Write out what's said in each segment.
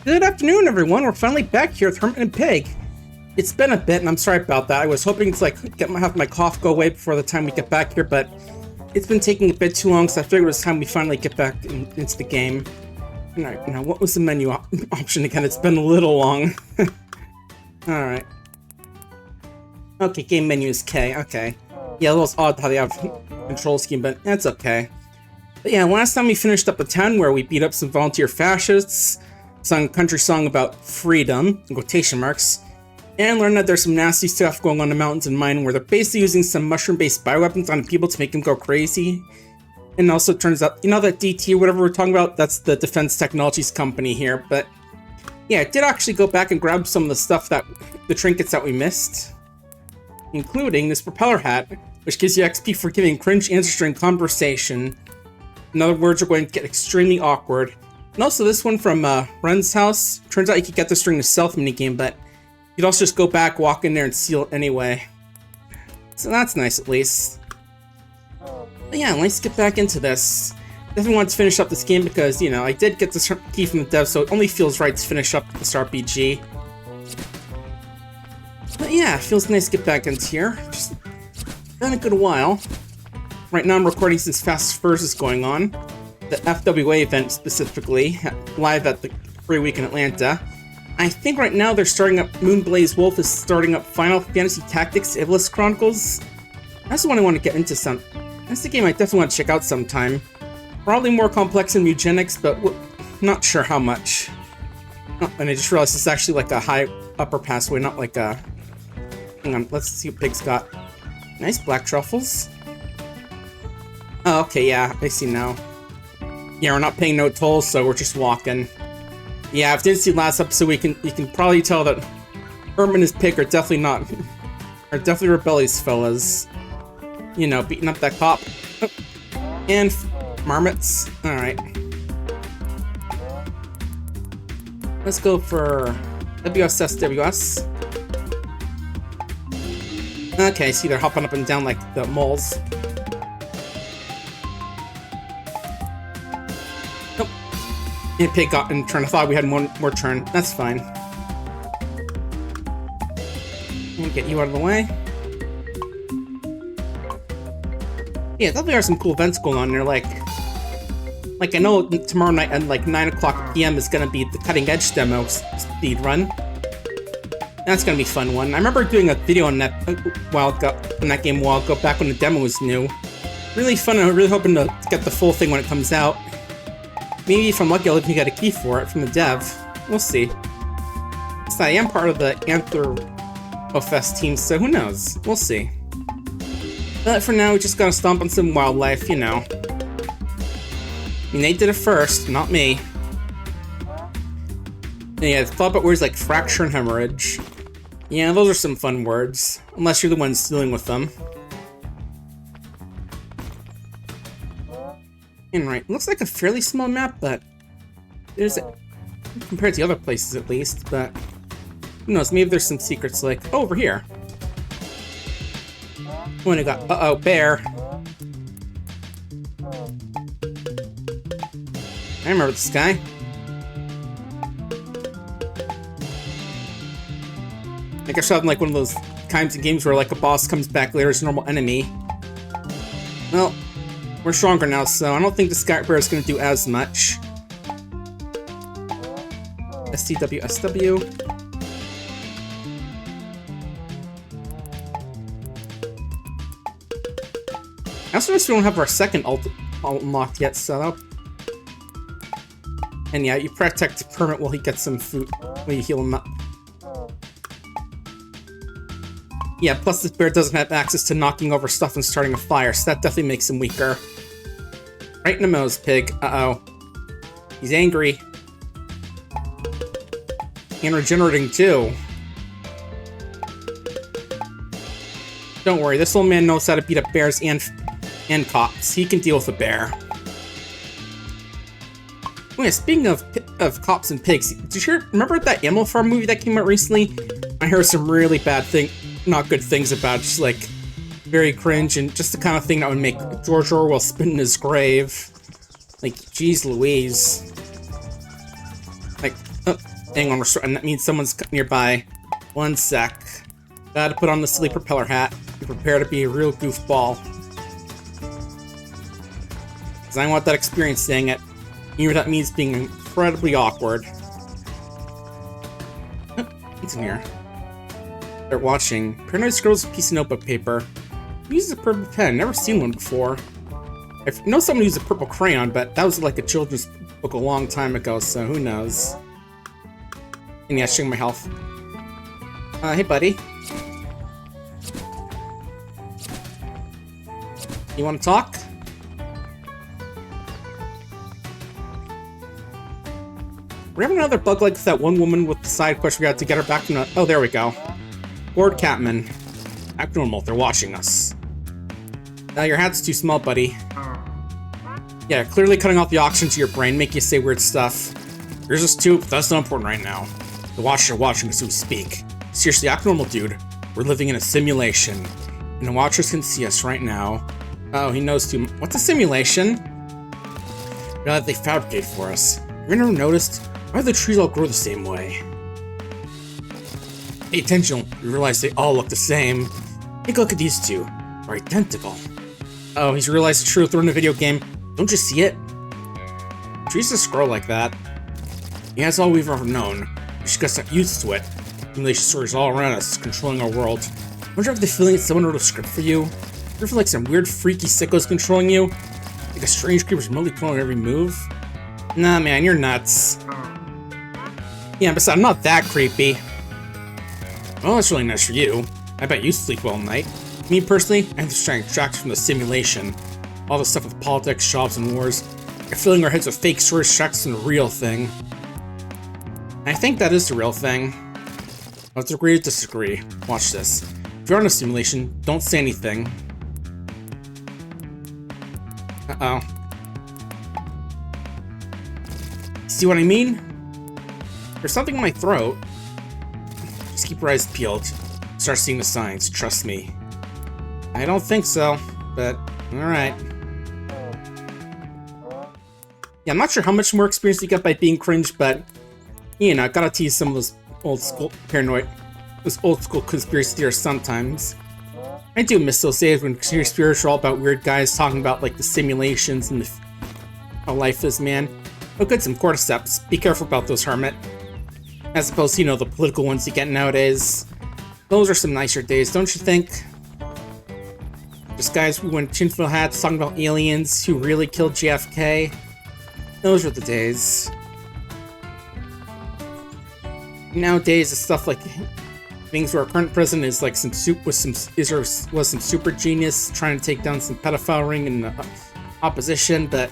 Good afternoon, everyone. We're finally back here with Hermit and Pig. It's been a bit, and I'm sorry about that. I was hoping to have my cough go away before the time we get back here, but it's been taking a bit too long, so I figured it was time we finally get back into the game. Alright, now what was the menu option again? It's been a little long. Alright. Okay, game menu is K. Okay. Yeah, a little odd how they have control scheme, but that's okay. But yeah, last time we finished up a town where we beat up some volunteer fascists, sung a country song about freedom, in quotation marks, and learned that there's some nasty stuff going on in the mountains and mine where they're basically using some mushroom-based bioweapons on people to make them go crazy. And also turns out, you know that DT or whatever we're talking about? That's the Defense Technologies company here, but yeah, I did actually go back and grab some of the stuff the trinkets that we missed, including this propeller hat, which gives you XP for giving cringe answers during conversation. In other words, are going to get extremely awkward. And also this one from Ren's house. Turns out you could get this during the stealth minigame, but you'd also just go back, walk in there, and steal it anyway. So that's nice, at least. But yeah, let's get back into this. Definitely want to finish up this game because, you know, I did get this key from the dev, so it only feels right to finish up this RPG. But yeah, it feels nice to get back into here. Just been a good while. Right now I'm recording since Fast Furs is going on. The FWA event specifically, live at the Free Week in Atlanta. I think right now they're starting up, Moonblaze Wolf is starting up Final Fantasy Tactics Iblis Chronicles. That's the one I want to get into some. That's the game I definitely want to check out sometime. Probably more complex than Eugenics, but not sure how much. Oh, and I just realized it's actually like a high upper passway, not like a... Hang on, let's see what Pig's got. Nice black truffles. Oh, okay, yeah, I see now. Yeah, we're not paying no tolls, so we're just walking. Yeah, if you didn't see last episode, you can probably tell that Hermit and his Pig are definitely rebellious fellas. You know, beating up that cop. Oh. And marmots. Alright. Let's go for WSS. Okay, see they're hopping up and down like the moles. And Pig got in turn. I thought we had one more turn. That's fine. Let me get you out of the way. Yeah, I thought there are some cool events going on there. Like I know tomorrow night at like 9 o'clock PM is gonna be the Cutting Edge demo speed run. That's gonna be a fun one. I remember doing a video on that game a while ago, back when the demo was new. Really fun. I'm really hoping to get the full thing when it comes out. Maybe if I'm lucky, I'll even get a key for it from the dev. We'll see. So I am part of the Anthropofest team, so who knows? We'll see. But for now, we just gotta stomp on some wildlife, you know. I mean, they did it first, not me. And yeah, thought about words like fracture and hemorrhage. Yeah, those are some fun words. Unless you're the ones dealing with them. And right, looks like a fairly small map, but there's compared to the other places at least, but who knows, maybe there's some secrets like, oh, over here. When I got, uh-oh, bear. I remember this guy. I guess I'm like one of those kinds of games where like a boss comes back later as a normal enemy. Well, we're stronger now, so I don't think the Sky Bear is going to do as much. STW. I also noticed we don't have our second ult unlocked yet, so and yeah, you protect Hermit while he gets some food, when you heal him up. Yeah, plus this bear doesn't have access to knocking over stuff and starting a fire, so that definitely makes him weaker. Right in the nose, Pig. Uh-oh. He's angry. And regenerating too. Don't worry, this old man knows how to beat up bears and cops. He can deal with a bear. Oh yeah, speaking of cops and pigs, did you remember that Animal Farm movie that came out recently? I heard some really not good things about it, just like very cringe and just the kind of thing that would make George Orwell spin in his grave. Like, geez Louise. Like, Hang on, and that means someone's nearby. One sec. Gotta put on the silly propeller hat and prepare to be a real goofball. Because I want that experience saying it. You know what that means being incredibly awkward. What's in here? They're watching. Paranoid scribbles a piece of notebook paper. Who uses a purple pen? Never seen one before. I know someone used a purple crayon, but that was like a children's book a long time ago, so who knows. And yeah, checking my health. Hey buddy. You want to talk? We're having another bug like that one woman with the side quest we got to get her back from the... Oh, there we go. Bored Catman. Act normal, they're watching us. Your hat's too small, buddy. Yeah, clearly cutting off the oxygen to your brain, make you say weird stuff. Yours is too, but that's not important right now. The Watchers are watching us as we speak. Seriously, act normal, dude. We're living in a simulation. And the Watchers can see us right now. Oh, he knows too much. What's a simulation? That they fabricate for us. Have you ever noticed? Why do the trees all grow the same way? Pay attention, you realize they all look the same. Take a look at these two. They're identical. Oh, he's realized the truth. We're in a video game. Don't you see it? Trees just grow like that. Yeah, that's all we've ever known. We just got so used to it. Simulation stories all around us, controlling our world. Wonder if the feeling that someone wrote a script for you? You feel like some weird, freaky sicko's controlling you? Like a strange creeper's remotely controlling every move? Nah, man, you're nuts. Yeah, besides, I'm not that creepy. Well, that's really nice for you. I bet you sleep well at night. Me, personally, I'm just trying to distract from the simulation. All the stuff with politics, jobs, and wars. You're filling our heads with fake stories, distracts from the real thing. I think that is the real thing. Let's agree to disagree. Watch this. If you're on a simulation, don't say anything. Uh-oh. See what I mean? There's something in my throat. Just keep your eyes peeled. Start seeing the signs, trust me. I don't think so, but alright. Yeah, I'm not sure how much more experience you get by being cringe, but you know, I gotta tease some of those old school conspiracy theorists sometimes. I do miss those days when you're spiritual about weird guys talking about like the simulations and how life is, man. Oh good, some cordyceps. Be careful about those, Hermit. As opposed to, you know, the political ones you get nowadays. Those are some nicer days, don't you think? Just guys who went tinfoil hats talking about aliens who really killed JFK. Those were the days. Nowadays, it's stuff like things where our current president is like some super genius trying to take down some pedophile ring in the opposition, but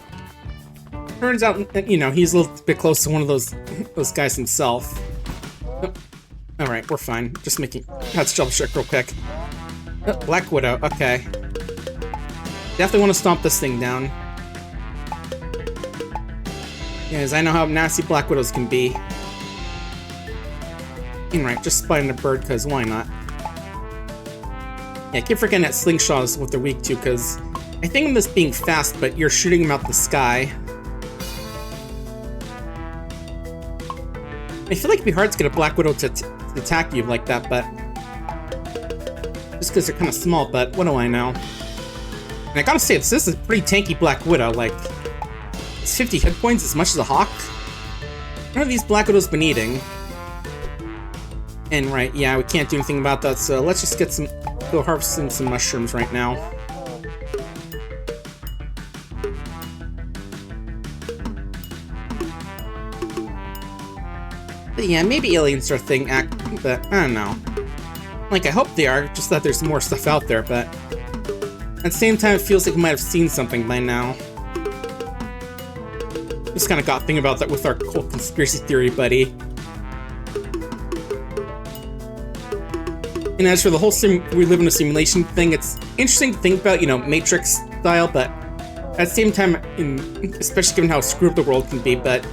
turns out, you know, he's a little bit close to one of those guys himself. Oh, all right, we're fine. Just making. Let's double check real quick. Oh, Black Widow. Okay. Definitely want to stomp this thing down. Yes, I know how nasty Black Widows can be. Right, just spotting a bird, because why not? Yeah, I keep forgetting that slingshot is what they're weak to, because I think of this being fast, but you're shooting them out the sky. I feel like it'd be hard to get a Black Widow to attack you like that, but... just because they're kind of small, but what do I know? And I gotta say, this is a pretty tanky Black Widow, like... it's 50 hit points as much as a Hawk? What have these Black Widows been eating? And right, yeah, we can't do anything about that, so let's just get go harvesting some mushrooms right now. But yeah, maybe aliens are a thing, but I don't know. Like, I hope they are, just that there's more stuff out there, but... at the same time, it feels like we might have seen something by now. Just kind of got thinking about that with our whole conspiracy theory, buddy. And as for the whole we live in a simulation thing, it's interesting to think about, you know, Matrix style, but at the same time, especially given how screwed up the world can be, but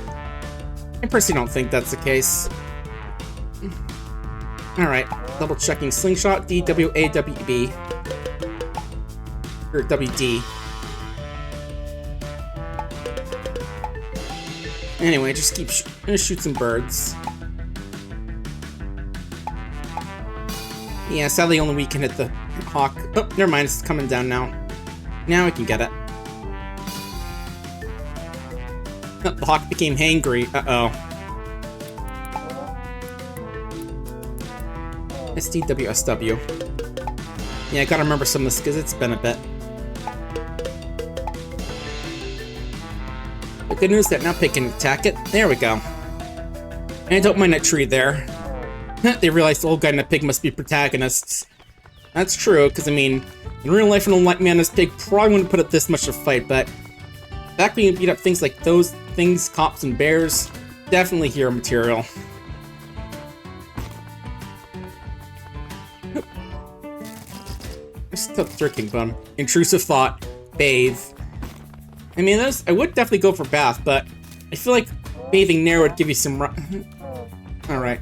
I personally don't think that's the case. Alright, double checking slingshot, DWAWB. Or WD. Anyway, just keep shoot some birds. Yeah, sadly only we can hit the hawk. Oh, never mind, it's coming down now. Now we can get it. Oh, the hawk became hangry. Uh-oh. SDWSW. Yeah, I gotta remember some of this because it's been a bit. The good news is that now Pig can attack it. There we go. And I don't mind that tree there. They realized the old guy and the pig must be protagonists. That's true, because I mean, in real life, an old white man and his pig probably wouldn't put up this much of a fight, but back when you beat up things like those things, cops and bears, definitely hero material. Still drinking bum. Intrusive thought. Bathe. I mean, I would definitely go for bath, but I feel like bathing there would give you some. Alright.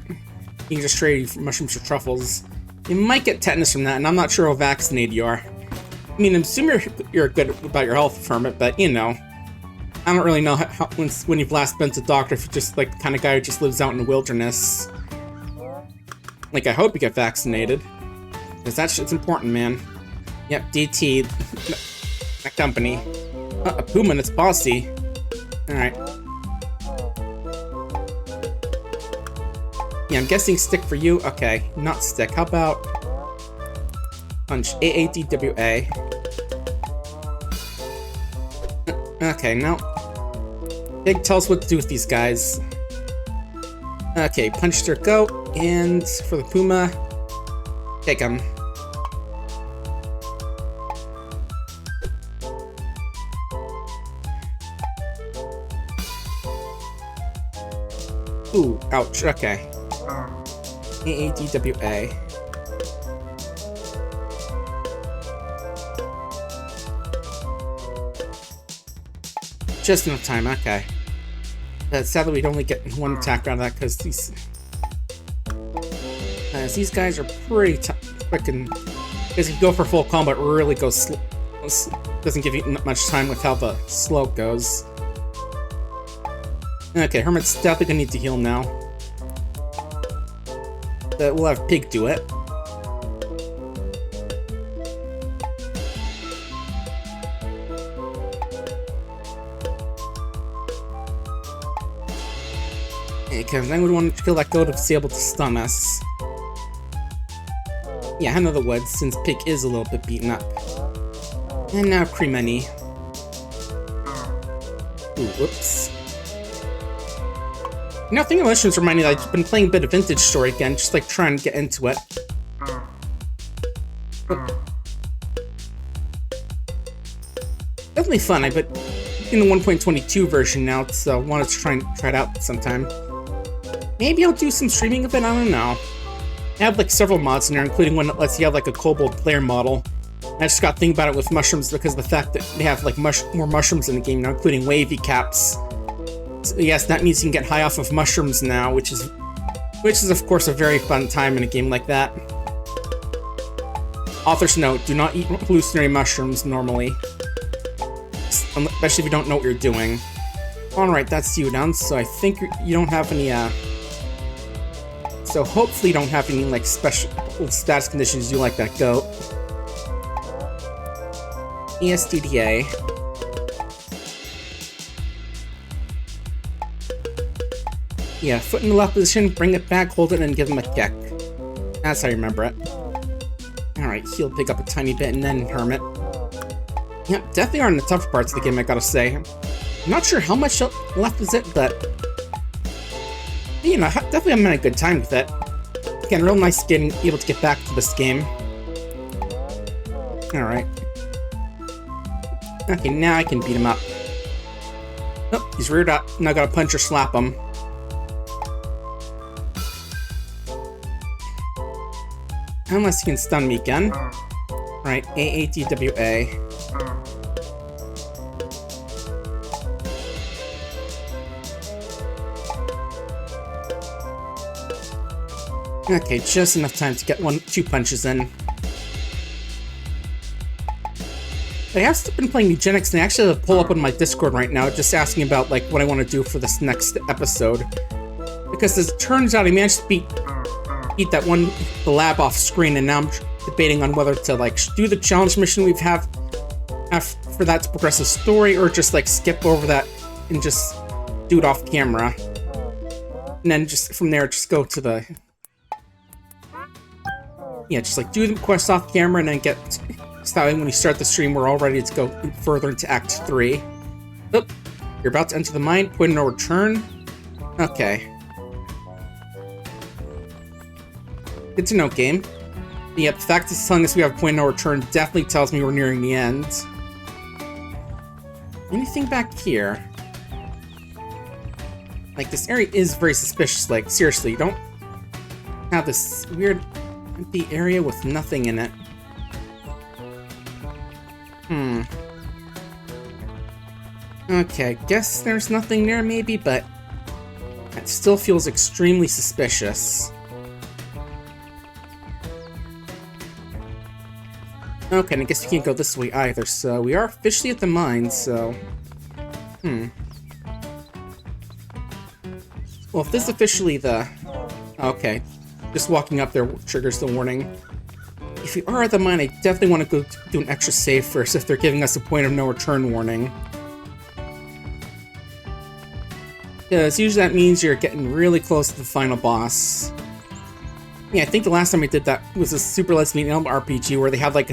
You can just trade mushrooms for truffles. You might get tetanus from that, and I'm not sure how vaccinated you are. I mean, I'm assuming you're good about your health, Hermit, but you know. I don't really know when you've last been to the doctor, if you're just like the kind of guy who just lives out in the wilderness. Like, I hope you get vaccinated. Because that shit's important, man. Yep, DT. That company. A puma and its posse. Alright. Yeah, I'm guessing stick for you. Okay, not stick. How about punch? AADWA. Okay, now Pig, tell us what to do with these guys. Okay, punch their goat, and for the puma, take him. Ooh, ouch, okay. AADWA. Just enough time, okay. But sadly, we'd only get one attack out of that because these guys are pretty quick, and because if you go for full combo, it really goes doesn't give you much time with how the slope goes. Okay, Hermit's definitely gonna need to heal now. But we'll have Pig do it. Because I would want to kill that goat to be able to stun us. Yeah, Hen of the Woods, since Pig is a little bit beaten up. And now Cremini. Ooh, whoops. You know, I think Emotions remind me that I've been playing a bit of Vintage Story again, just like trying to get into it. Definitely fun, but in the 1.22 version now, so I wanted to try it out sometime. Maybe I'll do some streaming of it, I don't know. I have like several mods in there, including one that lets you have like a kobold player model. I just got to think about it with mushrooms because of the fact that they have like more mushrooms in the game now, including wavy caps. So yes, that means you can get high off of mushrooms now, which is of course a very fun time in a game like that. Author's note, do not eat hallucinatory mushrooms normally. Especially if you don't know what you're doing. Alright, that's you done, so I think you don't have any, so hopefully you don't have any, like, special status conditions you like that goat. ESDDA. Yeah, foot in the left position, bring it back, hold it, and give him a kick. That's how you remember it. Alright, he'll pick up a tiny bit, and then Hermit. Yeah, definitely are in the tougher parts of the game, I gotta say. I'm not sure how much left is it, but you know, definitely I'm having a good time with it. Again, real nice able to get back to this game. Alright. Okay, now I can beat him up. Oh, he's reared up. Now I gotta punch or slap him. Unless he can stun me again. Right, AADWA. Okay, just enough time to get 2 punches in. I have been playing Eugenics, and I actually have a poll up on my Discord right now, just asking about like what I want to do for this next episode. Because as it turns out, I managed to beat beat the lab off screen, and now I'm debating on whether to like do the challenge mission we've have for that to progress the story, or just like skip over that and just do it off camera. And then just from there, just go to the... Yeah, just like do the quest off camera and then get... So that way when we start the stream, we're all ready to go further into Act 3. Oh, you're about to enter the mine, point of no return. Okay. Good to know, game. Yeah, the fact it's telling us we have a point of no return definitely tells me we're nearing the end. Anything back here? Like, this area is very suspicious. Like, seriously, you don't have this weird empty area with nothing in it. Okay, guess there's nothing there maybe, but that still feels extremely suspicious. Okay, and I guess we can't go this way either, so we are officially at the mine, so... Well, if this is officially the... Okay, just walking up there triggers the warning. If we are at the mine, I definitely want to go do an extra save first if they're giving us a point of no return warning. Because usually that means you're getting really close to the final boss. Yeah, I think the last time I did that was a Super Let's Meet Elm RPG where they had like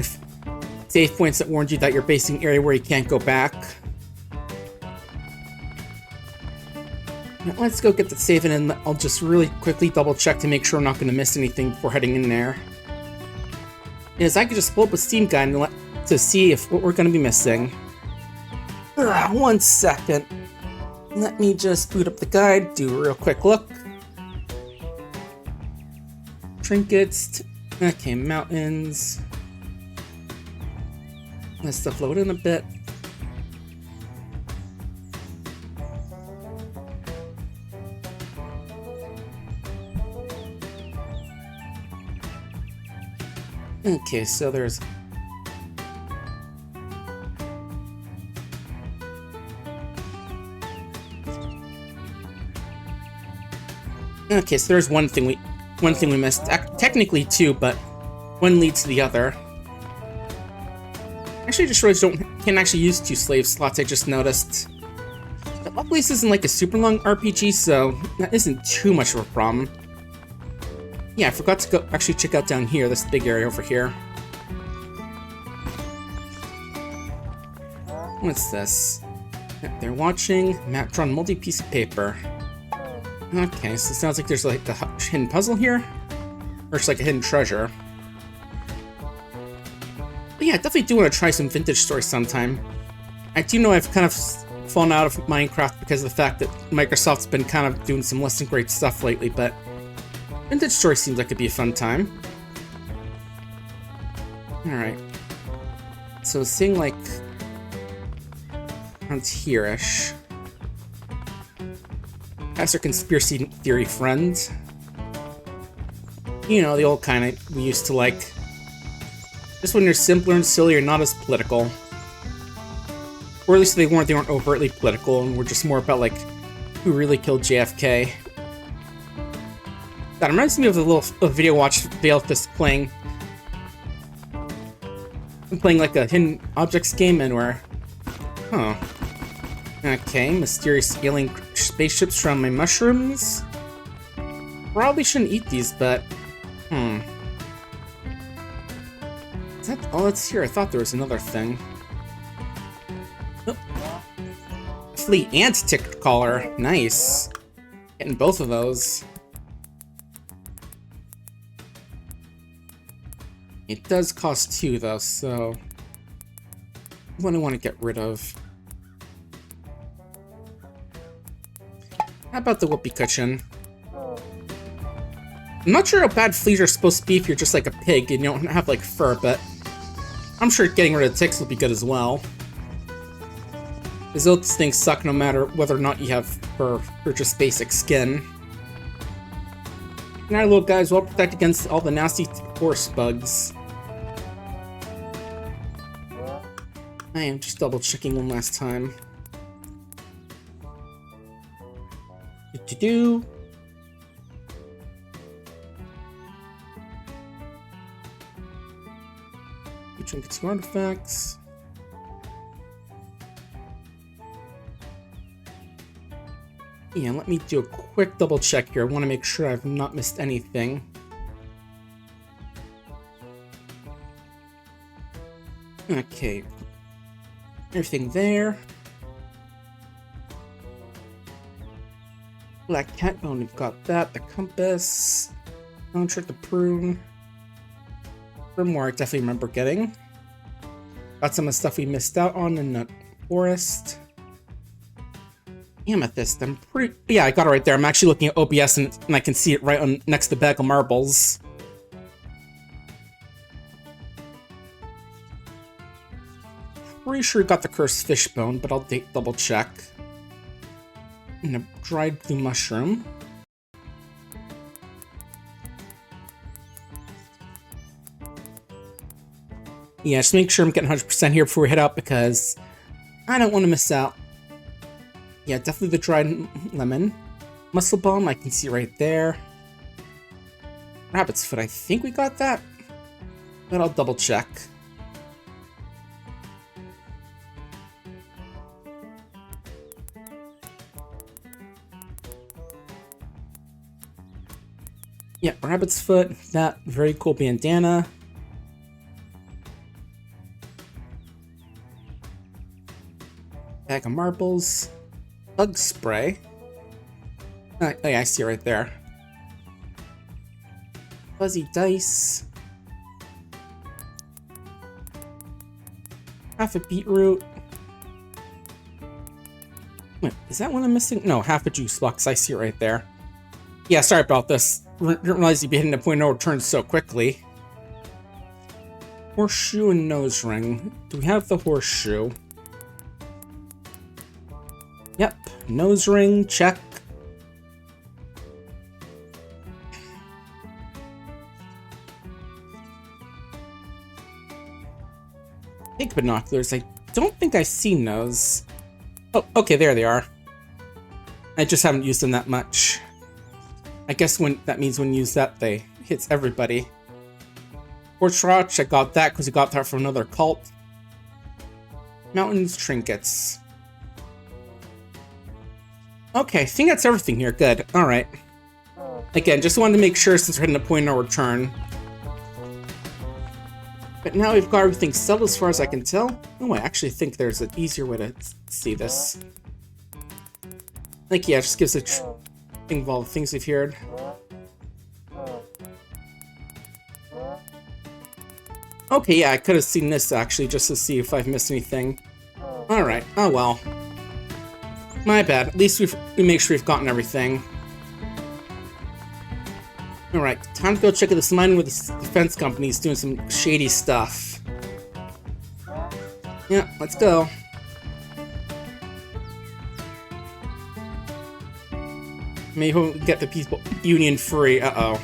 save points that warned you that you're basing an area where you can't go back. Now, let's go get the save in, and I'll just really quickly double check to make sure I'm not going to miss anything before heading in there. Is I could just pull up a Steam guide to see if what we're going to be missing. 1 second. Let me just boot up the guide, do a real quick look. Trinkets. Okay, mountains. Let stuff load in a bit. Okay, so there's... Okay, so there's one thing we missed. Technically two, but one leads to the other. Actually, I just realized can't actually use 2 slave slots, I just noticed. But luckily this isn't like a super long RPG, so that isn't too much of a problem. Yeah, I forgot to go actually check out down here, this big area over here. What's this? They're watching, map drawn multi-piece of paper. Okay, so it sounds like there's like a hidden puzzle here? Or it's like a hidden treasure. But yeah, I definitely do want to try some vintage stories sometime. I do know I've kind of fallen out of Minecraft because of the fact that Microsoft's been kind of doing some less than great stuff lately, but vintage story seems like it'd be a fun time. Alright. So seeing like around here-ish. That's our conspiracy theory friend. You know, the old kind we used to like. Just when they're simpler and sillier, not as political. Or at least they weren't overtly political, and were just more about like who really killed JFK. That reminds me of the little video watch Veilfist playing like a hidden objects game, and where, huh? Okay, mysterious alien spaceships from my mushrooms. Probably shouldn't eat these, but is that all that's here? I thought there was another thing. Oh. Flea and ticket collar, nice. Getting both of those. It does cost 2 though, so what I want to get rid of. How about the whoopee cushion? I'm not sure how bad fleas are supposed to be if you're just like a pig and you don't have like fur, but I'm sure getting rid of the ticks will be good as well. Because those things suck no matter whether or not you have fur or just basic skin. And our little guys well protect against all the nasty horse bugs. I am just double checking one last time. Featuring consumer artifacts. Yeah, let me do a quick double check here. I want to make sure I've not missed anything. Okay. Everything there. Black cat bone, we've got that. The compass. Contract the prune. Grimoire, I definitely remember getting. Got some of the stuff we missed out on in the forest. Amethyst, I'm pretty... Yeah, I got it right there. I'm actually looking at OBS and I can see it right on next to the bag of marbles. Pretty sure we got the cursed fish bone, but I'll double check. And a dried blue mushroom. Yeah, just make sure I'm getting 100% here before we head out because I don't want to miss out. Yeah, definitely the dried lemon. Muscle bomb, I can see right there. Rabbit's foot, I think we got that. But I'll double check. Yeah, rabbit's foot, that very cool bandana. Bag of marbles. Bug spray. Oh yeah, I see it right there. Fuzzy dice. Half a beetroot. Wait, is that one I'm missing? No, half a juice box. I see it right there. Yeah, sorry about this. Didn't realize you'd be hitting the point of no return so quickly. Horseshoe and nose ring. Do we have the horseshoe? Yep, nose ring, check. Big binoculars, I don't think I've seen those. Oh, okay, there they are. I just haven't used them that much. I guess that means when you use that, they hits everybody. Porch, I got that because we got that from another cult. Mountains, trinkets. Okay, I think that's everything here. Good. Alright. Again, just wanted to make sure since we're hitting the point of no return. But now we've got everything settled as far as I can tell. Oh, I actually think there's an easier way to see this. Like, yeah, it just gives a thing of all the things we've heard. Okay, yeah, I could have seen this actually just to see if I've missed anything. Alright, oh well. My bad. At least we make sure we've gotten everything. Alright, time to go check out this mine where the defense company's doing some shady stuff. Yeah, let's go. Maybe we'll get the People Union free. Uh-oh.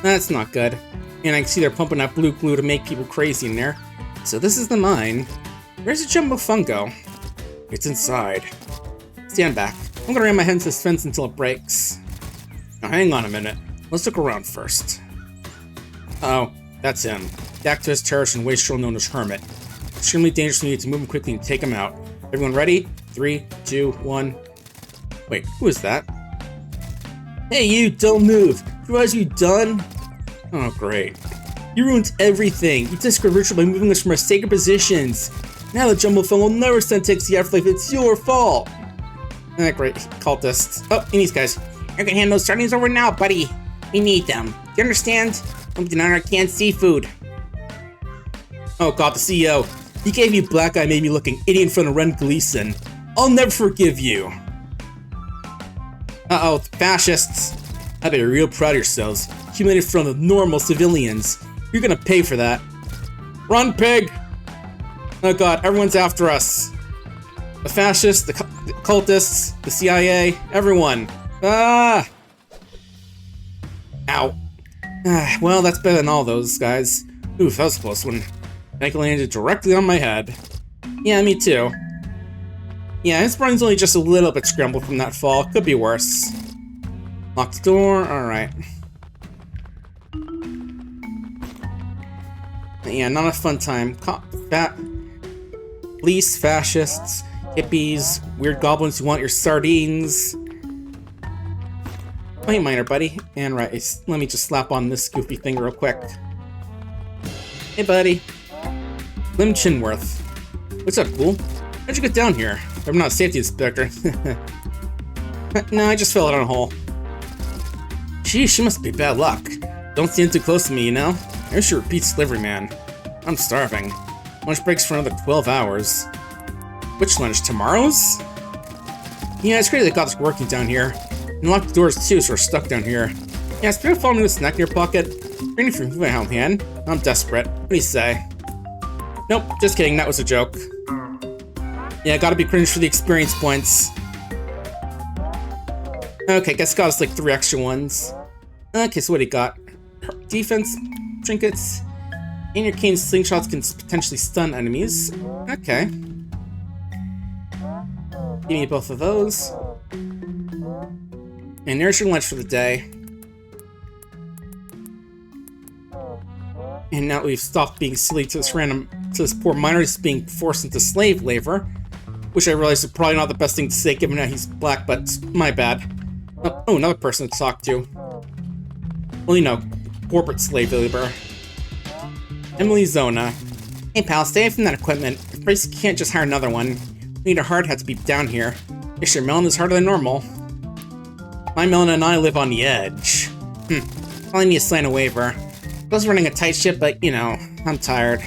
That's not good. And I can see they're pumping that blue glue to make people crazy in there. So this is the mine. Where's the Jumbo Fungo? It's inside. Stand back. I'm gonna ram my head into this fence until it breaks. Now hang on a minute. Let's look around first. Uh-oh, that's him. The activist, terrorist, and wastrel known as Hermit. Extremely dangerous, we need to move him quickly and take him out. Everyone ready? 3, 2, 1. Wait, who is that? Hey you, don't move! You realize what you've done? Oh great. You ruined everything. You discard ritual by moving us from our sacred positions. Now the Jumbo Fungo will never send ticks to the afterlife. It's your fault. Ah, great. Cultists. Oh, and these guys. I can hand those sardines over now, buddy. We need them. Do you understand? I'm denying our canned seafood. Oh god, the CEO. He gave you black eye, made me look an idiot in front of Ren Gleason. I'll never forgive you. Uh-oh, fascists. I bet you're real proud of yourselves. Humiliated in front of normal civilians. You're gonna pay for that. Run, pig! Oh god, everyone's after us. The fascists, the cultists, the CIA, everyone. Ah! Ow. Ah, well, that's better than all those guys. Oof, that was a close one. I landed directly on my head. Yeah, me too. Yeah, his brain's only just a little bit scrambled from that fall. Could be worse. Locked door, alright. Yeah, not a fun time. Police, fascists, hippies, weird goblins who want your sardines. Oh, hey, minor buddy. And right, let me just slap on this goofy thing real quick. Hey, buddy. Lim Chinworth. What's up, fool? How'd you get down here? I'm not a safety inspector. No, I just fell out on a hole. Geez, she must be bad luck. Don't stand too close to me, you know? I should repeat delivery, man. I'm starving. Lunch breaks for another 12 hours. Which lunch? Tomorrow's? Yeah, it's great they got this working down here. And locked the doors too, so we're stuck down here. Yeah, it's pretty fun with a snack in your pocket. Bring it from my hand. I'm desperate. What do you say? Nope, just kidding. That was a joke. Yeah, gotta be cringe for the experience points. Okay, guess got us like 3 extra ones. Okay, so what do you got? Defense, trinkets, and your cane slingshots can potentially stun enemies. Okay. Give me both of those. And there's your lunch for the day. And now we've stopped being silly to this poor miner who's being forced into slave labor. Which I realize is probably not the best thing to say given that he's black, but my bad. Oh, another person to talk to. Well, you know, corporate slave labor. Emily Zona. Hey pal, stay away from that equipment. Of course you can't just hire another one. We need a hard hat to be down here. Guess your melon is harder than normal. My melon and I live on the edge. Probably need to sign a waiver. I was running a tight ship, but, you know, I'm tired.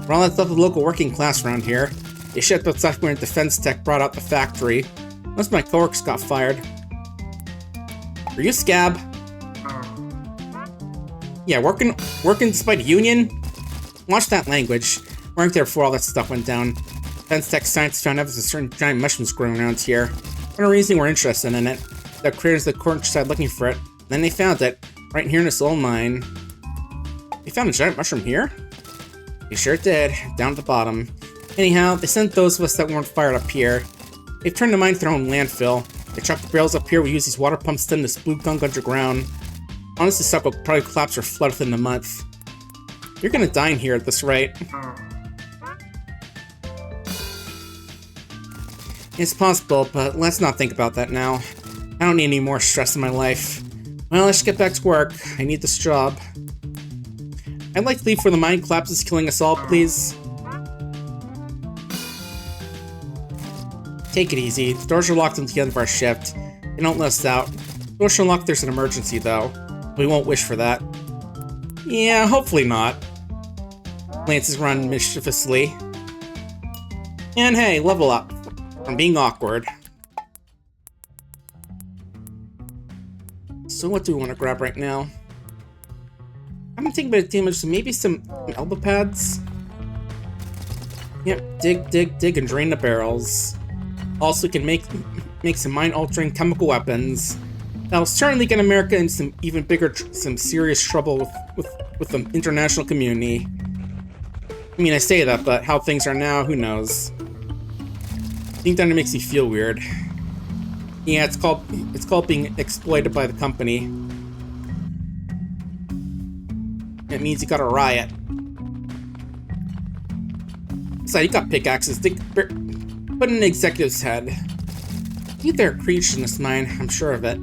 We're all that's left of the local working class around here. They shipped out software and defense tech brought out the factory. Most of my coworkers got fired. Are you Scab? Yeah, working despite a union? Watch that language. Weren't there before all that stuff went down. Defense tech scientists found evidence of certain giant mushrooms growing around here. For no reason we're interested in it. The creators of the countryside looking for it. Then they found it, right here in this old mine. They found a giant mushroom here? They sure did, down at the bottom. Anyhow, they sent those of us that weren't fired up here. They've turned the mine to their own landfill. They truck the barrels up here, we use these water pumps to send this blue gunk underground. Honestly, stuff will probably collapse or flood within a month. You're gonna die in here at this rate. It's possible, but let's not think about that now. I don't need any more stress in my life. Well, I should get back to work. I need this job. I'd like to leave before the mine collapses, killing us all, please. Take it easy. The doors are locked until the end of our shift. They don't let us out. The doors are locked if there's an emergency, though. We won't wish for that. Yeah, hopefully not. Lances run mischievously. And hey, level up. From being awkward. So what do we want to grab right now? I'm gonna take a bit of damage, so maybe some elbow pads. Yep, dig, and drain the barrels. Also, can make some mind-altering chemical weapons. That'll certainly get America into some even bigger, some serious trouble with the international community. I mean, I say that, but how things are now, who knows? I think that makes me feel weird. Yeah, it's called being exploited by the company. It means you got a riot. So you got pickaxes. Put in an executive's head. I think there are creatures in this mine. I'm sure of it.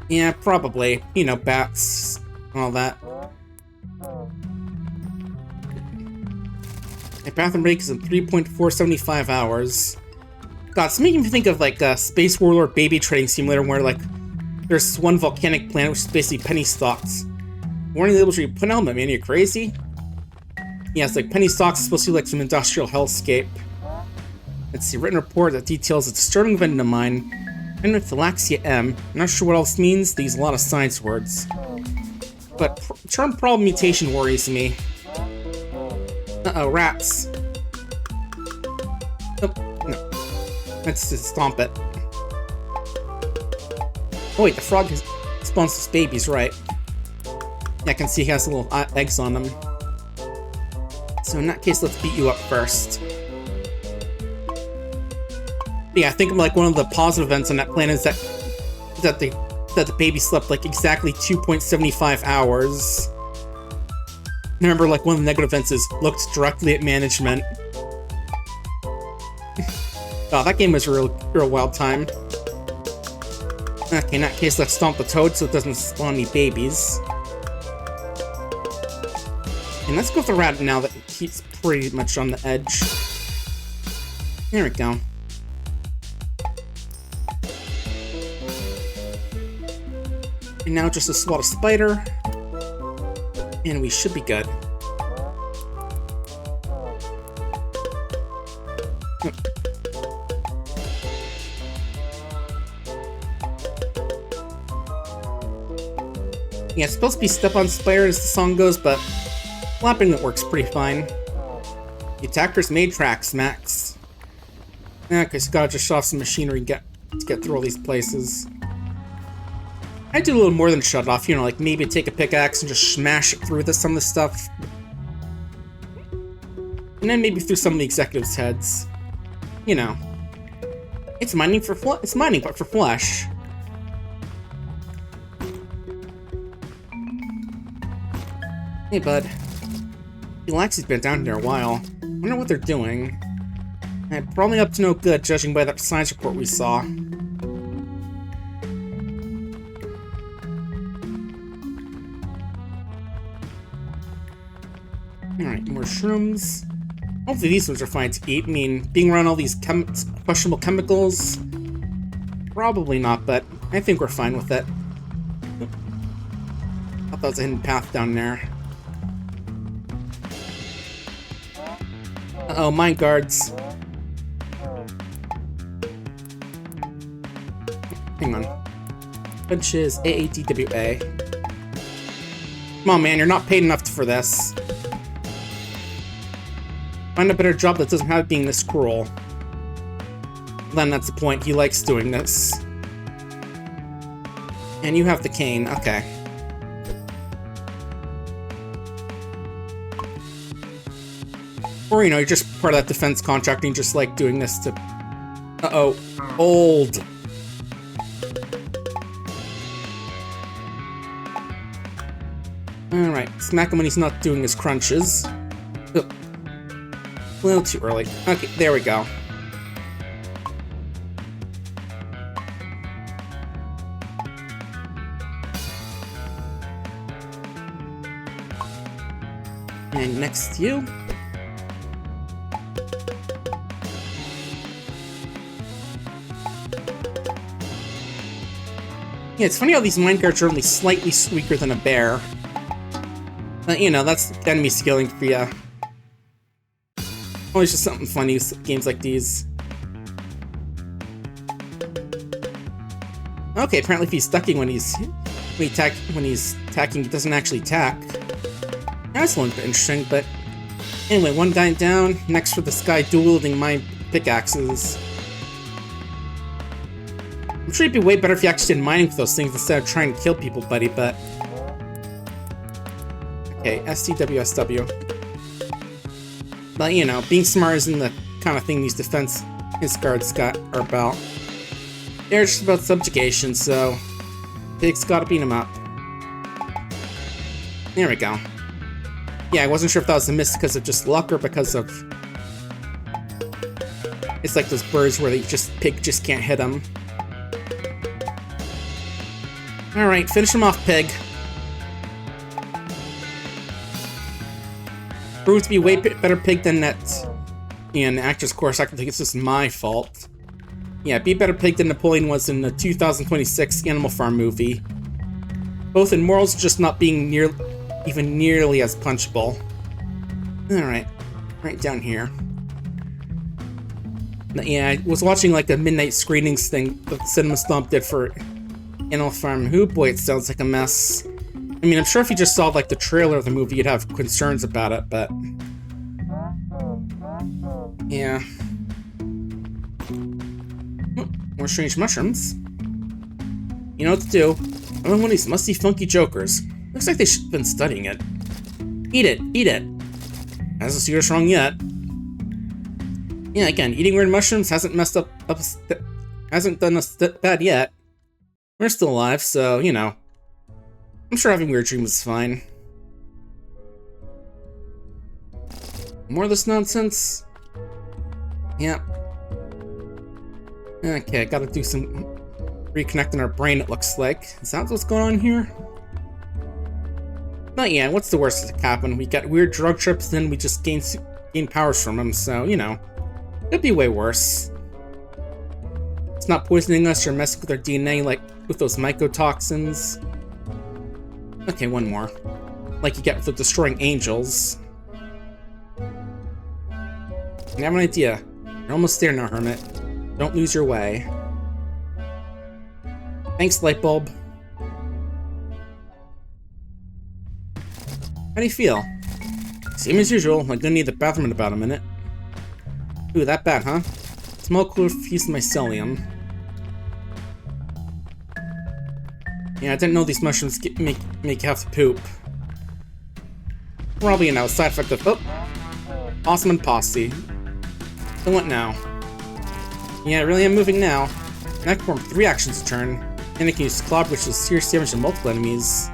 Yeah, probably. You know, bats, and all that. My bathroom break is in 3.475 hours. God, it's making me think of like a Space Warlord Baby Trading Simulator where like there's one volcanic planet which is basically penny stocks. Warning labels where you put an element, man, you're crazy? Yeah, it's like penny stocks is supposed to be like some industrial hellscape. Let's see, written report that details a disturbing event in the mine. Anaphylaxia M. I'm not sure what else means, they use a lot of science words. But term problem mutation worries me. Uh-oh, rats. Oh, no. Let's just stomp it. Oh wait, the frog spawns his babies, right. Yeah, I can see he has little eggs on them. So in that case, let's beat you up first. Yeah, I think like one of the positive events on that planet is that the baby slept like exactly 2.75 hours. remember, like, one of the negative events is looked directly at management. Oh, that game was a real wild time. Okay, in that case, let's stomp the toad so it doesn't spawn any babies. And let's go with the rat now that he's pretty much on the edge. There we go. And now just a swat of spider. And we should be good. Yeah, it's supposed to be step on spider as the song goes, but flapping it works pretty fine. The attacker's made tracks, Max. Okay, so gotta just shut off some machinery and get through all these places. I do a little more than shut it off, you know, like maybe take a pickaxe and just smash it through some of the stuff. And then maybe through some of the executives' heads. You know. It's mining but for flesh. Hey, bud. Galaxy's been down here a while. Wonder what they're doing. Probably up to no good, judging by that science report we saw. Alright, more shrooms. Hopefully these ones are fine to eat. I mean, being around all these questionable chemicals... Probably not, but I think we're fine with it. I thought that was a hidden path down there. Uh-oh, mine guards. Hang on. Which is AADWA. Come on, man, you're not paid enough for this. Find a better job that doesn't have being this cruel. Then that's the point, he likes doing this. And you have the cane, okay. Or, you know, you're just part of that defense contracting, just like doing this to... Uh-oh. Old. Alright, smack him when he's not doing his crunches. Ugh. A little too early. Okay, there we go. And next to you. Yeah, it's funny how these minecarts are only slightly weaker than a bear. But, you know, that's enemy scaling for you. Always just something funny with games like these. Okay, apparently if he's ducking when he's attacking, he doesn't actually attack. That's a little bit interesting, but anyway, one guy down. Next for this guy dual-wielding mine pickaxes. I'm sure it'd be way better if you actually did mining with those things instead of trying to kill people, buddy, but... Okay, STWSW. But, you know, being smart isn't the kind of thing these defense guards are about. They're just about subjugation, so... Pig's gotta beat him up. There we go. Yeah, I wasn't sure if that was a miss because of just luck or because of... It's like those birds where Pig just can't hit them. Alright, finish him off, Pig. Proved to be way better Pig than that. And actress course, I think it's just my fault. Yeah, be a better Pig than Napoleon was in the 2026 Animal Farm movie. Both in morals, just not being even nearly as punchable. Alright, right down here. Yeah, I was watching like a midnight screenings thing that Cinema Stomp did for Animal Farm. Oh boy, it sounds like a mess. I mean, I'm sure if you just saw like the trailer of the movie, you'd have concerns about it, but... Yeah. More strange mushrooms. You know what to do. Another one of these musty, funky jokers. Looks like they should have been studying it. Eat it, eat it. Hasn't steered us wrong yet. Yeah, again, eating weird mushrooms hasn't hasn't done us bad yet. We're still alive, so, you know. I'm sure having weird dreams is fine. More of this nonsense? Yep. Okay, gotta do some reconnecting our brain, it looks like. Is that what's going on here? Not yet. What's the worst that could happen? We get weird drug trips, then we just gain powers from them, so, you know. It'd be way worse. It's not poisoning us or messing with our DNA like with those mycotoxins. Okay, one more. Like you get with the destroying angels. I have an idea. You're almost there now, Hermit. Don't lose your way. Thanks, Lightbulb. How do you feel? Same as usual. I'm gonna need the bathroom in about a minute. Ooh, that bad, huh? Small cooler fused mycelium. Yeah, I didn't know these mushrooms make you have to poop. Probably an side effect of... Oh! Awesome and Posse. So what now? Yeah, I really am moving now. And I can perform 3 actions a turn. And I can use Cloud, which does serious damage to multiple enemies.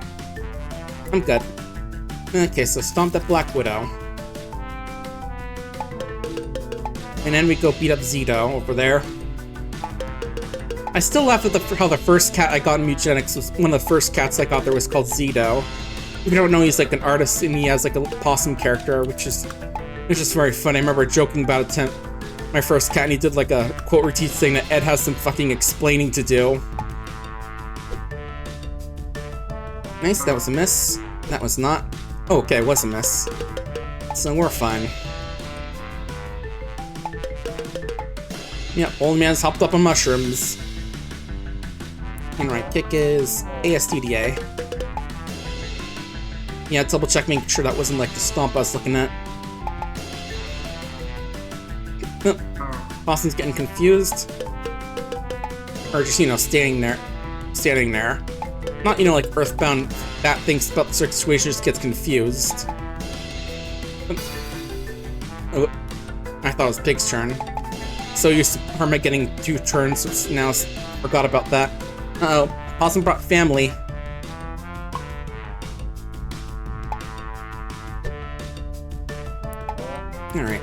I'm good. Okay, so stomp that Black Widow. And then we go beat up Zito over there. I still laugh at how the first cat I got in Mutagenics was one of the first cats I got there was called Zito. If you don't know, he's like an artist and he has like a possum character, which is very funny. I remember joking about it my first cat, and he did like a quote routine saying that Ed has some fucking explaining to do. Nice, that was a miss. That was not. Oh, okay, it was a miss. So we're fine. Yep, old man's hopped up on mushrooms. And right kick is ASTDA. Yeah, double check, making sure that wasn't like the stomp I was looking at. Oh, Boston's getting confused. Or just, you know, standing there. Not, you know, like Earthbound, that thinks about the situation, just gets confused. Oh, I thought it was Pig's turn. So used to Hermit getting 2 turns, so now forgot about that. Uh-oh, Possum brought family. Alright.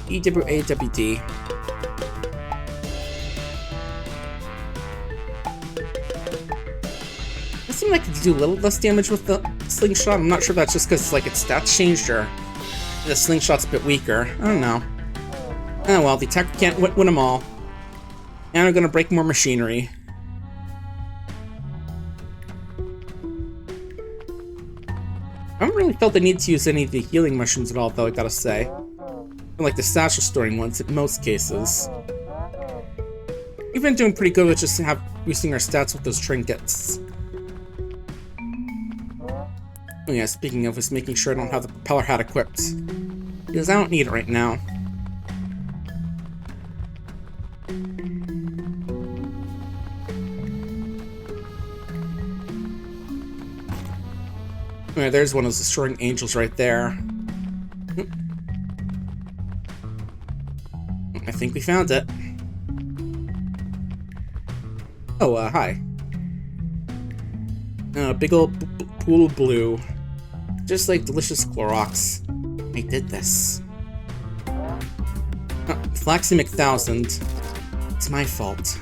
EWAWD. It seemed like it could do a little less damage with the slingshot. I'm not sure if that's just because like its stats changed or the slingshot's a bit weaker. I don't know. Oh well, the attacker can't win them all. And I'm gonna break more machinery. I haven't really felt the need to use any of the healing mushrooms at all, though, I gotta say. Like the stats restoring ones in most cases. We've been doing pretty good with just boosting our stats with those trinkets. Oh yeah, speaking of this, making sure I don't have the propeller hat equipped. Because I don't need it right now. Oh yeah, there's one of those destroying angels right there. I think we found it. Oh, hi. Big old pool of blue. Just like delicious Clorox. I did this. Flaxy McThousand. It's my fault.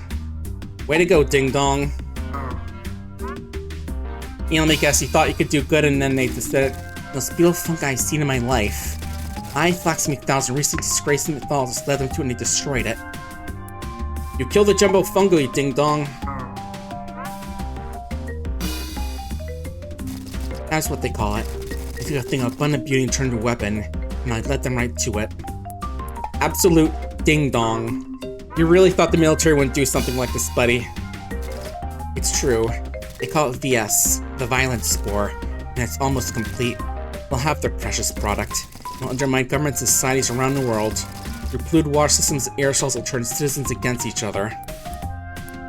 Way to go, Ding Dong. You know, let me guess, you thought you could do good and then they just said, most beautiful fungi I've seen in my life. I, Flaxy McThousand, recently disgraced the mythologist, led them to it and they destroyed it. You killed the Jumbo Fungo, you Ding Dong. That's what they call it. I took a thing of abundant beauty and turned it into a weapon, and I led them right to it. Absolute Ding Dong. You really thought the military wouldn't do something like this, buddy. It's true. They call it VS, the Violence Spore, and it's almost complete. They'll have their precious product. They'll undermine governments and societies around the world. Through polluted water systems and aerosols will turn citizens against each other.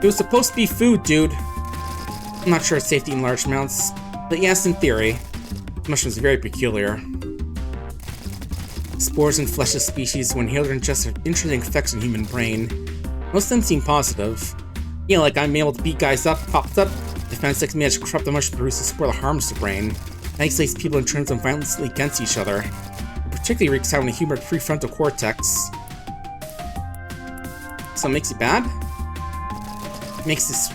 It was supposed to be food, dude. I'm not sure it's safe to eat in large amounts, but yes, in theory. Mushrooms are very peculiar. Spores and fleshless species, when inhaled or ingested, have interesting effects on the human brain. Most of them seem positive. You know, like I'm able to beat guys up, pops up, defense takes managed to corrupt the mushroom produces a spore that harms the brain. That isolates people and turns them violently against each other. It particularly wreaks having a human prefrontal cortex. So it makes you bad? It makes this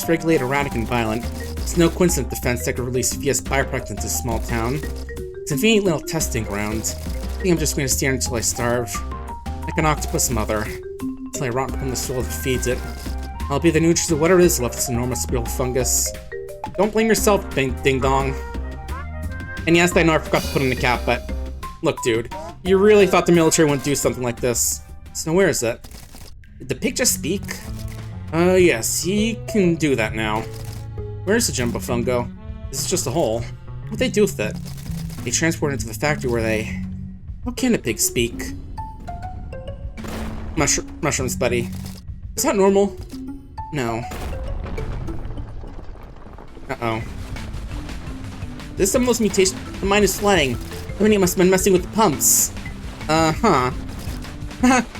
regulated, erratic, and violent. It's no coincidence defense that could release VS byproduct into a small town. It's a convenient little testing ground. I think I'm just going to stand until I starve. Like an octopus mother. Until I rot and become the soul that feeds it. I'll be the nutrients of whatever it is left this enormous real fungus. Don't blame yourself, ding dong. And yes, I know I forgot to put in the cap, but look, dude, you really thought the military wouldn't do something like this. So where is it? Did the pig just speak? Yes, he can do that now. Where's the Jumbo Fungo? This is just a hole. What'd they do with it? They transported it to the factory where they... How can a pig speak? Mushrooms, buddy. Is that normal? No. Uh-oh. This is some of those mutations the mine is slaying. I mean, it must have been messing with the pumps. Uh-huh.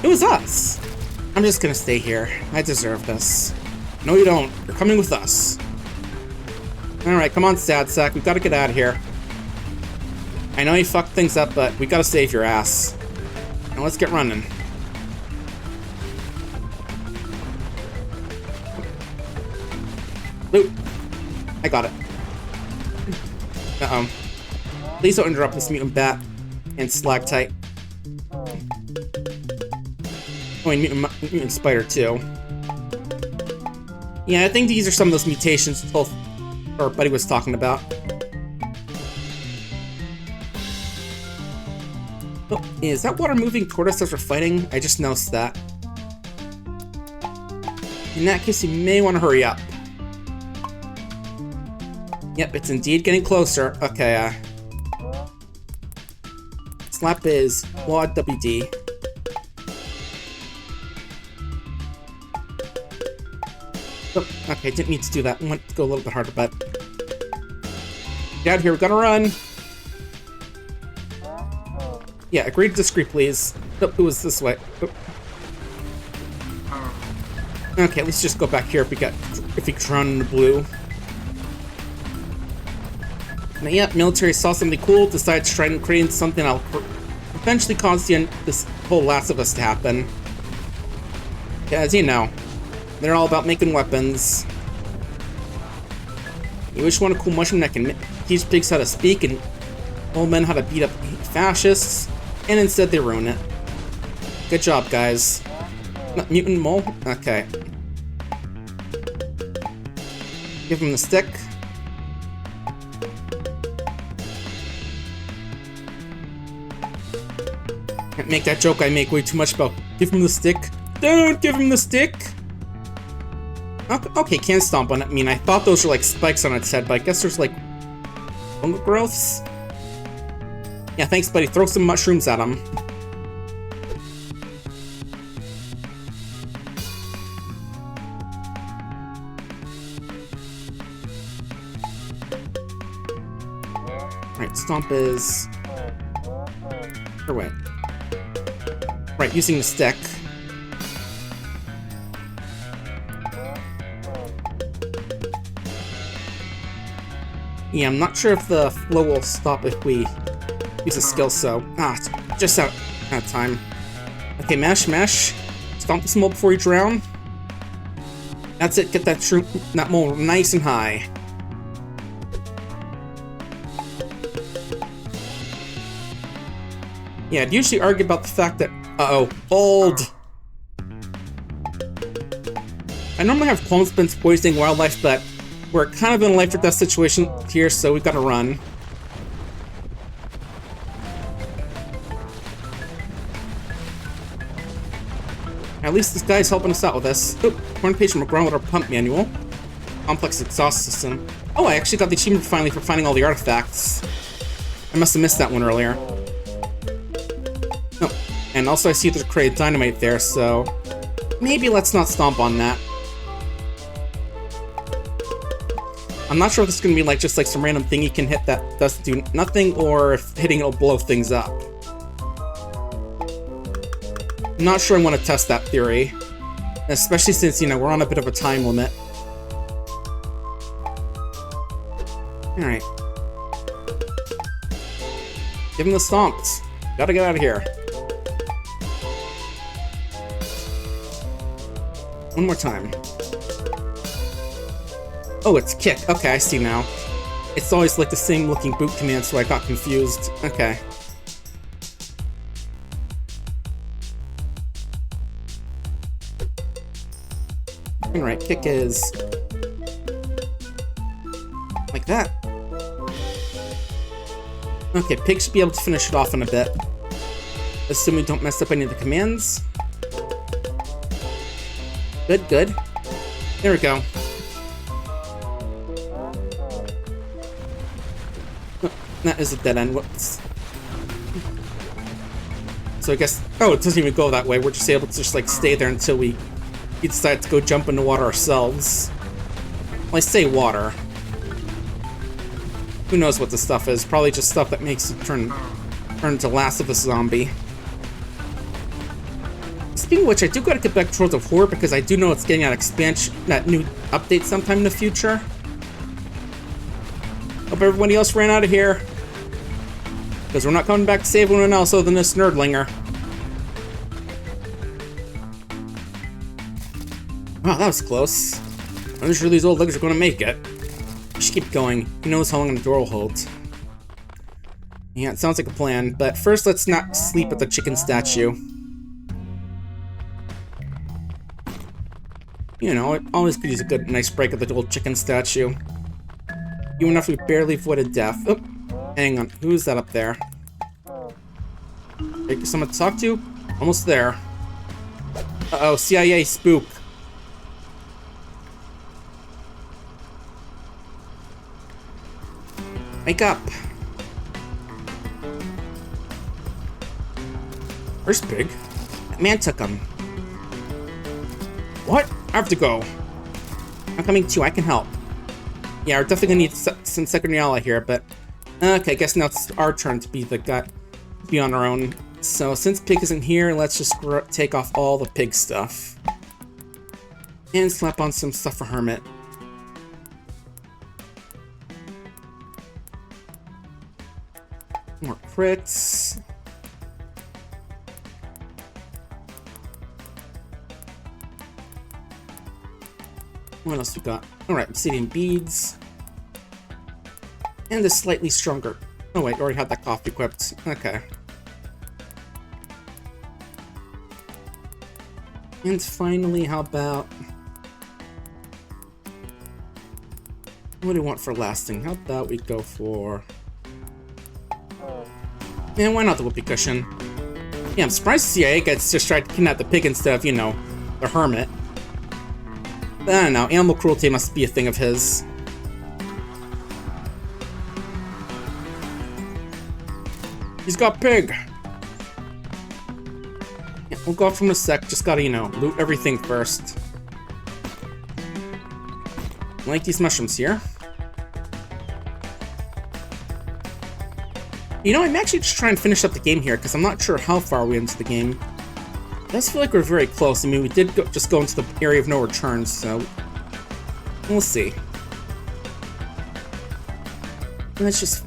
It was us. I'm just gonna stay here. I deserve this. No, you don't. You're coming with us. Alright, come on, sad sack. We've got to get out of here. I know you fucked things up, but we gotta save your ass. Now let's get running. Loot. I got it. Uh-oh. Please don't interrupt this mutant bat and stalactite. Oh, and mutant spider, too. Yeah, I think these are some of those mutations our buddy was talking about. Oh, is that water moving toward us as we're fighting? I just noticed that. In that case, you may want to hurry up. Yep, it's indeed getting closer. Okay, slap is Wad WD. Oh, okay, didn't need to do that. I want to go a little bit harder, but... Get out of here, we gotta run! Yeah, agree to disagree, please. Nope, it was this way. Oh. Okay, let's just go back here if we can drown in the blue. Now, yeah, military saw something cool, decided to try and create something that'll eventually cause this whole Last of Us to happen. Yeah, as you know, they're all about making weapons. You just want a cool mushroom that can teach pigs how to speak and old men how to beat up fascists, and instead they ruin it. Good job, guys. Not mutant mole? Okay. Give him the stick. Can't make that joke I make way too much about give him the stick. Don't give him the stick! Okay, can't stomp on it. I mean, I thought those were like spikes on its head, but I guess there's like fungal growths? Yeah, thanks, buddy. Throw some mushrooms at him. Alright, stomp is... Or wait. Right, using the stick. Yeah, I'm not sure if the flow will stop if we use a skill, so... Ah, it's just out of time. Okay, mash, mash. Stomp this mole before you drown. That's it, get that mole nice and high. Yeah, I'd usually argue about the fact that... Uh-oh. Old! I normally have qualms against poisoning wildlife, but we're kind of in a life or death situation here, so we've got to run. At least this guy's helping us out with this. Oh, corn patient McGraw with our pump manual. Complex exhaust system. Oh, I actually got the achievement finally for finding all the artifacts. I must have missed that one earlier. Oh, and also I see there's a crate of dynamite there, so maybe let's not stomp on that. I'm not sure if this is going to be like just like some random thing you can hit that does do nothing, or if hitting it will blow things up. I'm not sure I want to test that theory, especially since, you know, we're on a bit of a time limit. Alright. Give him the stomps. Gotta get out of here. One more time. Oh, it's kick. Okay, I see now. It's always like the same looking boot command, so I got confused. Okay. Alright, kick is... like that. Okay, Pig should be able to finish it off in a bit. Assuming we don't mess up any of the commands. Good, good. There we go. Oh, that is a dead end. Whoops. So I guess... oh, it doesn't even go that way. We're just able to just, like, stay there until we decide to go jump in the water ourselves. Well, I say water. Who knows what this stuff is? Probably just stuff that makes you turn into Last of Us zombie. Speaking of which, I do gotta get back to World of Horror because I do know it's getting an expansion, that new update sometime in the future. Hope everybody else ran out of here. Because we're not coming back to save anyone else other than this nerdlinger. Wow, that was close. I'm sure these old legs are gonna make it. Just keep going. Who knows how long the door will hold. Yeah, it sounds like a plan, but first let's not sleep at the chicken statue. You know, it always could use a good, nice break at the old chicken statue. Even if we barely avoided death. Oh, hang on. Who's that up there? Hey, someone to talk to? Almost there. Uh-oh, CIA spook. Wake up. Where's Pig? That man took him. What? I have to go. I'm coming too, I can help. Yeah, we're definitely gonna need some secondary ally here, but... okay, I guess now it's our turn to be the guy, to be on our own. So, since Pig isn't here, let's just take off all the Pig stuff. And slap on some stuff for Hermit. More crits. What else we got? Alright, obsidian beads. And this slightly stronger. Oh wait, already had that cough equipped. Okay. And finally, how about... what do we want for lasting? How about we go for... yeah, why not the whoopee cushion? Yeah, I'm surprised the CIA gets just tried to kidnap the Pig instead of, you know, the Hermit. But I don't know, animal cruelty must be a thing of his. He's got Pig! Yeah, we'll go off from a sec, just gotta, you know, loot everything first. I like these mushrooms here. You know, I'm actually just trying to finish up the game here, because I'm not sure how far we're into the game. It does feel like we're very close. I mean, we did just go into the area of no return, so... we'll see. Let's just...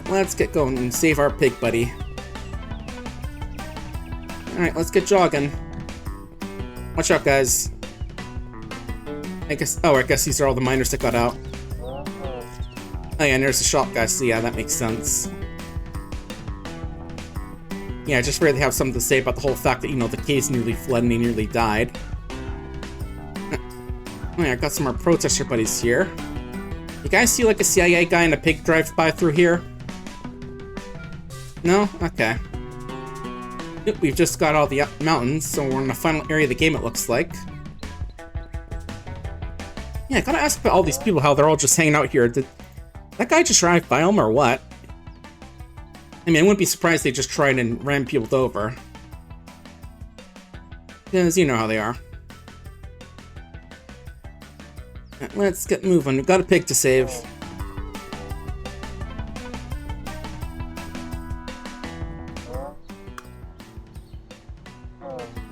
let's get going and save our Pig buddy. Alright, let's get jogging. Watch out, guys. I guess these are all the miners that got out. Oh yeah, and there's the shop guys, so yeah, that makes sense. Yeah, I just really have something to say about the whole fact that, you know, the cave's nearly flooded and he nearly died. Oh yeah, I got some more protester buddies here. You guys see, like, a CIA guy and a Pig drive by through here? No? Okay. Yep, we've just got all the mountains, so we're in the final area of the game, it looks like. Yeah, I gotta ask about all these people, how they're all just hanging out here. Did that guy just drive by them, or what? I mean, I wouldn't be surprised they just tried and ran people over. Because you know how they are. Let's get moving. We've got a Pig to save.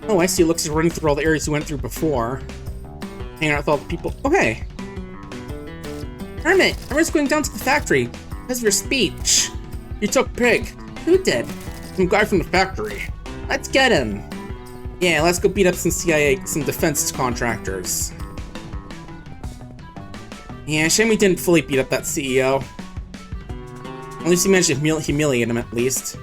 Oh, I see. It looks like we're running through all the areas we went through before. Hanging out with all the people. Oh, hey! Hermit! Hermit's going down to the factory because of your speech. You took Pig. Who did? some guy from the factory. Let's get him. Yeah, let's go beat up some CIA, some defense contractors. Yeah, shame we didn't fully beat up that CEO. At least he managed to humiliate him, at least.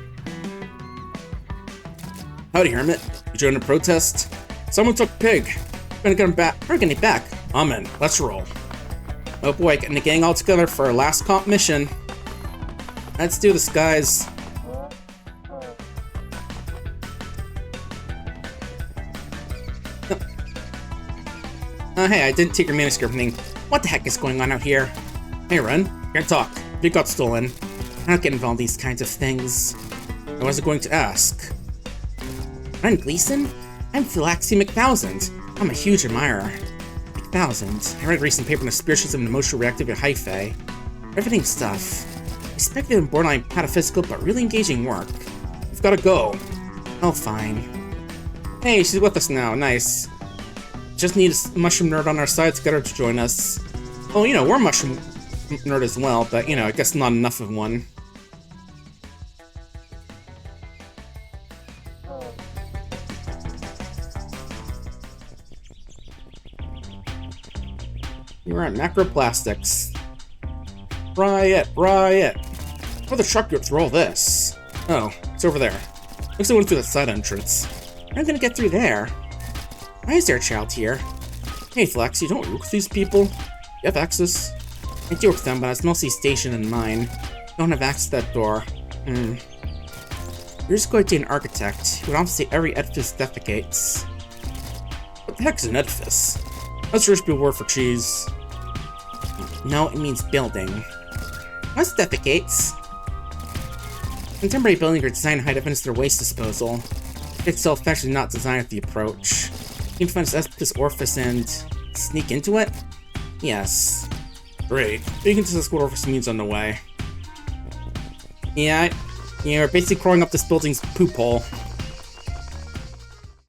Howdy, Hermit. You joined a protest? Someone took Pig. We're gonna get him back. We're getting it back. Amen. Let's roll. Oh boy, getting the gang all together for our last comp mission. Let's do this, guys. Hey, I didn't take your manuscript thing. What the heck is going on out here? Hey, Ren. Can't talk. It got stolen. I don't get involved in these kinds of things. I wasn't going to ask. Ren Gleason? I'm Philaxi McThousand. I'm a huge admirer. McThousand. I read a recent paper on the spiritualism and emotional reactivity of Hyphae. Everything stuff. Respected and borderline pataphysical, but really engaging work. We've gotta go. Oh, fine. Hey, she's with us now. Nice. Just need a mushroom nerd on our side to get her to join us. Oh, you know, we're a mushroom nerd as well, but, you know, I guess not enough of one. You're at Macroplastics. Riot, riot. Where the truck go through all this? Oh, it's over there. Looks like it went through the side entrance. I'm gonna get through there. Why is there a child here? Hey, Flex, you don't work with these people? You have access? I deal with them, but it's mostly stationed in mine. Don't have access to that door. You're just going to an architect who would obviously every edifice defecates. What the heck is an edifice? That's just a word for cheese. No, it means building. What's defecates? Contemporary buildings are designed to hide evidence of their waste disposal. Itself actually not designed with the approach. You can find this orifice and sneak into it? Yes. Great. You can tell us what orifice means on the way. Yeah, we're basically crawling up this building's poop hole.